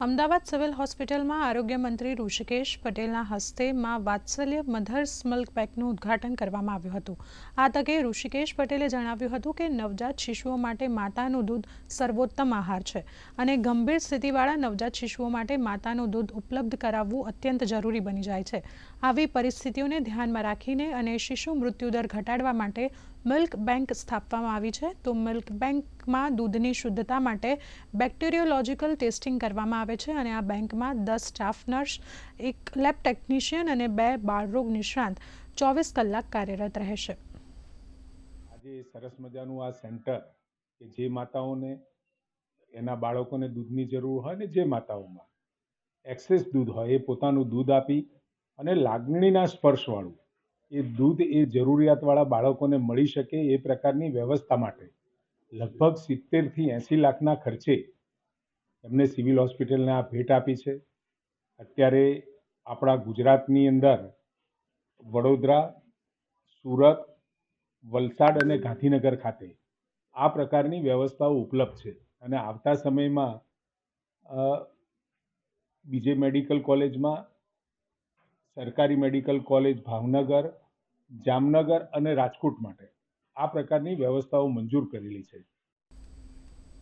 Ahmedabad civil હોસ્પિટલમાં આરોગ્ય મંત્રી ઋષિકેશ પટેલના હસ્તે માં વાત્સલ્ય મધર્સ મિલ્ક પેકનું ઉદ્ઘાટન કરવામાં આવ્યું હતું। આ તકે ઋષિકેશ પટેલે જણાવ્યું હતું કે નવજાત શિશુઓ માટે માતાનું દૂધ સર્વોત્તમ આહાર છે અને ગંભીર સ્થિતિવાળા નવજાત શિશુઓ માટે માતાનું દૂધ ઉપલબ્ધ કરાવવું અત્યંત જરૂરી બની જાય છે। આવી પરિસ્થિતિઓને ધ્યાનમાં રાખીને અને શિશુ મૃત્યુદર ઘટાડવા માટે મિલ્ક બેંક સ્થાપવામાં આવી છે। તો મિલ્ક બેંકમાં દૂધની શુદ્ધતા માટે બેક્ટેરિયોલોજીકલ ટેસ્ટિંગ કરવામાં આવે છે અને આ બેંકમાં 10 સ્ટાફ નર્સ, 1 લેબ ટેકનિશિયન અને 2 બાળરોગ નિષ્ણાંત 24 કલાક કાર્યરત રહેશે। આજે સરસ મજાનું આ સેન્ટર કે જે માતાઓને એના બાળકોને દૂધની જરૂર હોય ને જે માતાઓમાં એક્સેસ દૂધ હોય એ પોતાનું દૂધ આપી અને લાગણીના સ્પર્શવાળું એ દૂધ એ જરૂરિયાતવાળા બાળકોને મળી શકે એ પ્રકારની વ્યવસ્થા માટે લગભગ 70થી 80 લાખના ખર્ચે એમને સિવિલ હોસ્પિટલને આ ભેટ આપી છે। અત્યારે આપણા ગુજરાતની અંદર વડોદરા, સુરત, વલસાડ અને ગાંધીનગર ખાતે આ પ્રકારની વ્યવસ્થાઓ ઉપલબ્ધ છે અને આવતા સમયમાં બીજે મેડિકલ કોલેજમાં, સરકારી મેડિકલ કોલેજ ભાવનગર, જામનગર અને રાજકોટ માટે આ પ્રકારની વ્યવસ્થાઓ મંજૂર કરેલી છે।